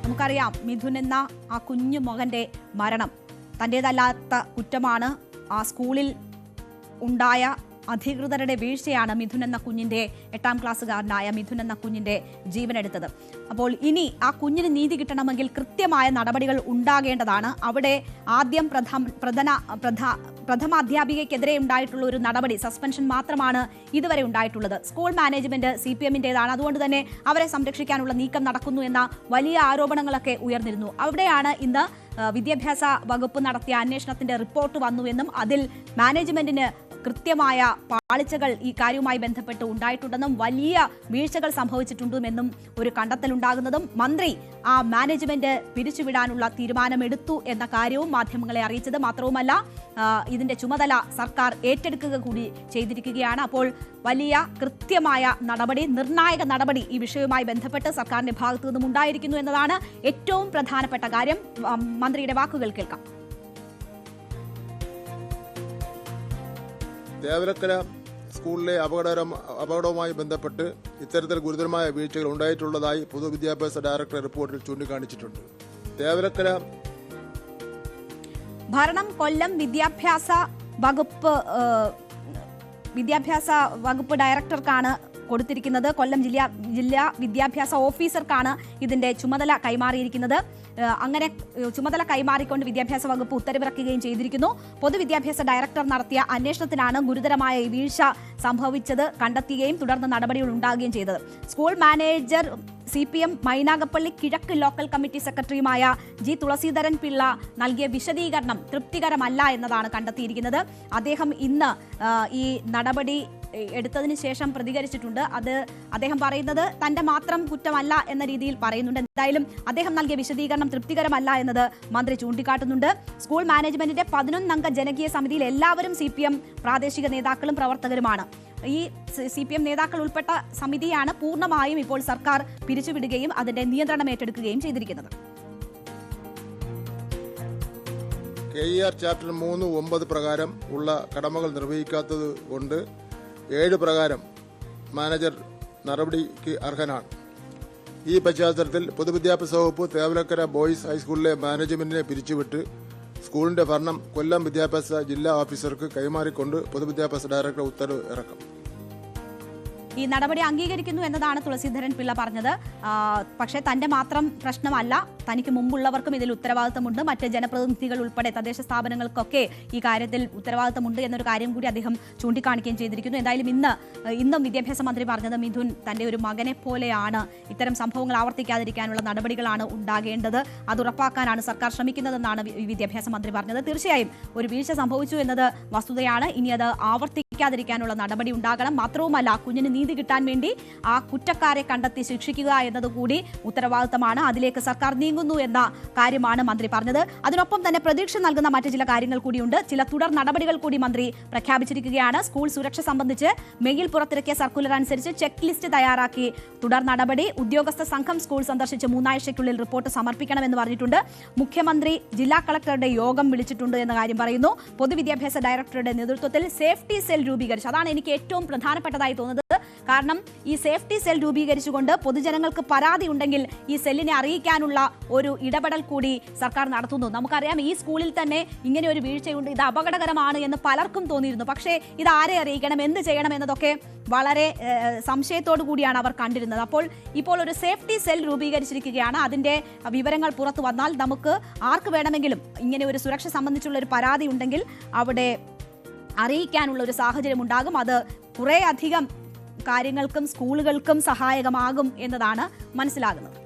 നമുക്കറിയാം മിഥുൻ എന്ന ആ കുഞ്ഞു മകന്റെ മരണം തൻ്റേതല്ലാത്ത കുറ്റമാണ്. ആ സ്കൂളിൽ ഉണ്ടായ അധികൃതരുടെ വീഴ്ചയാണ് മിഥുൻ എന്ന കുഞ്ഞിന്റെ 8ാം ക്ലാസ്സുകാരനായ മിഥുൻ എന്ന കുഞ്ഞിന്റെ ജീവനെടുത്തത്. അപ്പോൾ ഇനി ആ കുഞ്ഞിന് നീതി കിട്ടണമെങ്കിൽ കൃത്യമായ നടപടികൾ ഉണ്ടാകേണ്ടതാണ്. അവിടെ ആദ്യം പ്രഥമാധ്യാപികയ്ക്കെതിരെ ഉണ്ടായിട്ടുള്ള ഒരു നടപടി സസ്പെൻഷൻ മാത്രമാണ് ഇതുവരെ ഉണ്ടായിട്ടുള്ളത്. സ്കൂൾ മാനേജ്മെന്റ് CPM-ന്റേതാണ്. അതുകൊണ്ട് തന്നെ അവരെ സംരക്ഷിക്കാനുള്ള നീക്കം നടക്കുന്നു എന്ന വലിയ ആരോപണങ്ങളൊക്കെ ഉയർന്നിരുന്നു. അവിടെയാണ് ഇന്ന് വിദ്യാഭ്യാസ വകുപ്പ് നടത്തിയ അന്വേഷണത്തിന്റെ റിപ്പോർട്ട് വന്നുവെന്നും അതിൽ മാനേജ്മെന്റിന് കൃത്യമായ പാളിച്ചകൾ ഈ കാര്യവുമായി ബന്ധപ്പെട്ട് ഉണ്ടായിട്ടുണ്ടെന്നും വലിയ വീഴ്ചകൾ സംഭവിച്ചിട്ടുണ്ടെന്നും ഒരു കണ്ടെത്തലുണ്ടാകുന്നതും മന്ത്രി ആ മാനേജ്മെന്റ് പിരിച്ചുവിടാനുള്ള തീരുമാനമെടുത്തു എന്ന കാര്യവും മാധ്യമങ്ങളെ അറിയിച്ചത് മാത്രവുമല്ല ഇതിന്റെ ചുമതല സർക്കാർ ഏറ്റെടുക്കുക കൂടി ചെയ്തിരിക്കുകയാണ്. അപ്പോൾ വലിയ കൃത്യമായ നടപടി, നിർണായക നടപടി ഈ വിഷയവുമായി ബന്ധപ്പെട്ട് സർക്കാരിന്റെ ഭാഗത്തു നിന്നും ഉണ്ടായിരിക്കുന്നു എന്നതാണ് ഏറ്റവും പ്രധാനപ്പെട്ട കാര്യം. മന്ത്രിയുടെ വാക്കുകൾ കേൾക്കാം. തേവലക്കര സ്കൂളിലെ അപകടവുമായി ബന്ധപ്പെട്ട് ഇത്തരത്തിൽ ഗുരുതരമായ വീഴ്ചകൾ ഉണ്ടായിട്ടുള്ളതായി പൊതുവിദ്യാഭ്യാസ ഡയറക്ടർ റിപ്പോർട്ടിൽ ചൂണ്ടിക്കാണിച്ചിട്ടുണ്ട്. തേവലക്കര ഭരണം കൊല്ലം വിദ്യാഭ്യാസ വകുപ്പ് ഡയറക്ടർക്കാണ് കൊടുത്തിരിക്കുന്നത്. കൊല്ലം ജില്ലാ വിദ്യാഭ്യാസ ഓഫീസർക്കാണ് ഇതിന്റെ ചുമതല കൈമാറിയിരിക്കുന്നത്. അങ്ങനെ ചുമതല കൈമാറിക്കൊണ്ട് വിദ്യാഭ്യാസ വകുപ്പ് ഉത്തരവിറക്കുകയും ചെയ്തിരിക്കുന്നു. പൊതുവിദ്യാഭ്യാസ ഡയറക്ടർ നടത്തിയ അന്വേഷണത്തിലാണ് ഗുരുതരമായ ഈ വീഴ്ച സംഭവിച്ചത് കണ്ടെത്തുകയും തുടർന്ന് നടപടികൾ ഉണ്ടാകുകയും ചെയ്തത്. സ്കൂൾ മാനേജർ CPM മൈനാഗപ്പള്ളി കിഴക്ക് ലോക്കൽ കമ്മിറ്റി സെക്രട്ടറിയുമായ G. തുളസീധരൻ പിള്ള നൽകിയ വിശദീകരണം തൃപ്തികരമല്ല എന്നതാണ് കണ്ടെത്തിയിരിക്കുന്നത്. അദ്ദേഹം ഇന്ന് ഈ നടപടി എടുത്തതിന് ശേഷം പ്രതികരിച്ചിട്ടുണ്ട്. അദ്ദേഹം പറയുന്നത് തന്റെ മാത്രം കുറ്റമല്ല എന്ന രീതിയിൽ പറയുന്നുണ്ട്. എന്തായാലും അദ്ദേഹം നൽകിയ വിശദീകരണം തൃപ്തികരമല്ല എന്നത് മന്ത്രി ചൂണ്ടിക്കാട്ടുന്നുണ്ട്. സ്കൂൾ മാനേജ്മെന്റിന്റെ 11-അംഗ ജനകീയ സമിതിയിൽ എല്ലാവരും CPM പ്രാദേശിക നേതാക്കളും പ്രവർത്തകരുമാണ്. ഈ CPM നേതാക്കൾ ഉൾപ്പെട്ട സമിതിയാണ് പൂർണ്ണമായും ഇപ്പോൾ സർക്കാർ പിരിച്ചുവിടുകയും അതിന്റെ നിയന്ത്രണം ഏറ്റെടുക്കുകയും ചെയ്തിരിക്കുന്നത്. KER ചാപ്റ്റർ 3(9) പ്രകാരം ഉള്ള കടമകൾ നിർവഹിക്കാത്തത് കൊണ്ട് 7 പ്രകാരം മാനേജർ നടപടിക്ക് അർഹനാണ്. ഈ പശ്ചാത്തലത്തിൽ പൊതുവിദ്യാഭ്യാസ വകുപ്പ് തേവലക്കര ബോയ്സ് ഹൈസ്കൂളിലെ മാനേജ്മെന്റിനെ പിരിച്ചുവിട്ട് സ്കൂളിന്റെ ഭരണം കൊല്ലം വിദ്യാഭ്യാസ ജില്ലാ ഓഫീസർക്ക് കൈമാറിക്കൊണ്ട് പൊതുവിദ്യാഭ്യാസ ഡയറക്ടർ ഉത്തരവ് ഇറക്കും. ഈ നടപടി അംഗീകരിക്കുന്നു എന്നതാണ് തുളസീധരൻ പിള്ള പറഞ്ഞത്. പക്ഷേ തന്റെ മാത്രം പ്രശ്നമല്ല, തനിക്ക് മുമ്പുള്ളവർക്കും ഇതിൽ ഉത്തരവാദിത്തമുണ്ട്. മറ്റ് ജനപ്രതിനിധികൾ ഉൾപ്പെടെ തദ്ദേശ സ്ഥാപനങ്ങൾക്കൊക്കെ ഈ കാര്യത്തിൽ ഉത്തരവാദിത്തമുണ്ട് എന്നൊരു കാര്യം കൂടി അദ്ദേഹം ചൂണ്ടിക്കാണിക്കുകയും ചെയ്തിരിക്കുന്നു. എന്തായാലും ഇന്നും വിദ്യാഭ്യാസ മന്ത്രി പറഞ്ഞത് മിഥുൻ തന്റെ ഒരു മകനെ പോലെയാണ്. ഇത്തരം സംഭവങ്ങൾ ആവർത്തിക്കാതിരിക്കാനുള്ള നടപടികളാണ് ഉണ്ടാകേണ്ടത്. അത് ഉറപ്പാക്കാനാണ് സർക്കാർ ശ്രമിക്കുന്നതെന്നാണ് വിദ്യാഭ്യാസ മന്ത്രി പറഞ്ഞത്. തീർച്ചയായും ഒരു വീഴ്ച സംഭവിച്ചു എന്നത് വസ്തുതയാണ്. ഇനി അത് ആവർത്തിക്കാതിരിക്കാനുള്ള നടപടി ഉണ്ടാകണം. മാത്രവുമല്ല കുഞ്ഞിന് നീതി കിട്ടാൻ വേണ്ടി ആ കുറ്റക്കാരെ കണ്ടെത്തി ശിക്ഷിക്കുക എന്നതുകൂടി ഉത്തരവാദിത്തമാണ്. അതിലേക്ക് സർക്കാർ നീങ്ങുന്നു എന്ന കാര്യമാണ് മന്ത്രി പറഞ്ഞത്. അതിനൊപ്പം തന്നെ പ്രതീക്ഷ നൽകുന്ന മറ്റു ചില കാര്യങ്ങൾ കൂടിയുണ്ട്. ചില തുടർ നടപടികൾ കൂടി മന്ത്രി പ്രഖ്യാപിച്ചിരിക്കുകയാണ്. സ്കൂൾ സുരക്ഷ സംബന്ധിച്ച് മെയിൽ പുറത്തിറക്കിയ സർക്കുലർ അനുസരിച്ച് ചെക്ക് ലിസ്റ്റ് തയ്യാറാക്കി തുടർ നടപടി. ഉദ്യോഗസ്ഥ സംഘം സ്കൂൾ സന്ദർശിച്ച് 3 ആഴ്ചയ്ക്കുള്ളിൽ റിപ്പോർട്ട് സമർപ്പിക്കണമെന്ന് പറഞ്ഞിട്ടുണ്ട്. മുഖ്യമന്ത്രി ജില്ലാ കളക്ടറുടെ യോഗം വിളിച്ചിട്ടുണ്ട് എന്ന കാര്യം പറയുന്നു. പൊതുവിദ്യാഭ്യാസ ഡയറക്ടറുടെ നേതൃത്വത്തിൽ സേഫ്റ്റി സെൽ രൂപീകരിച്ചു. അതാണ് എനിക്ക് ഏറ്റവും പ്രധാനപ്പെട്ടതായി തോന്നുന്നത്. കാരണം ഈ സേഫ്റ്റി സെൽ രൂപീകരിച്ചുകൊണ്ട് പൊതുജനങ്ങൾക്ക് പരാതി ഉണ്ടെങ്കിൽ ഈ സെല്ലിനെ അറിയിക്കാനുള്ള ഒരു ഇടപെടൽ കൂടി സർക്കാർ നടത്തുന്നു. നമുക്കറിയാം ഈ സ്കൂളിൽ തന്നെ ഇങ്ങനെ ഒരു വീഴ്ചയുണ്ട്, ഇത് അപകടകരമാണ് എന്ന് പലർക്കും തോന്നിയിരുന്നു. പക്ഷേ ഇത് ആരെ അറിയിക്കണം, എന്ത് ചെയ്യണം എന്നതൊക്കെ വളരെ സംശയത്തോടു കൂടിയാണ് അവർ കണ്ടിരുന്നത്. ഇപ്പോൾ ഒരു സേഫ്റ്റി സെൽ രൂപീകരിച്ചിരിക്കുകയാണ്. അതിന്റെ വിവരങ്ങൾ പുറത്തു വന്നാൽ നമുക്ക് ആർക്ക് വേണമെങ്കിലും ഇങ്ങനെ ഒരു സുരക്ഷ സംബന്ധിച്ചുള്ള ഒരു പരാതി ഉണ്ടെങ്കിൽ അവിടെ അറിയിക്കാനുള്ള ഒരു സാഹചര്യം ഉണ്ടാകും. അത് കുറേ അധികം കാര്യങ്ങൾക്കും സ്കൂളുകൾക്കും സഹായകമാകും എന്നതാണ് മനസ്സിലാകുന്നത്.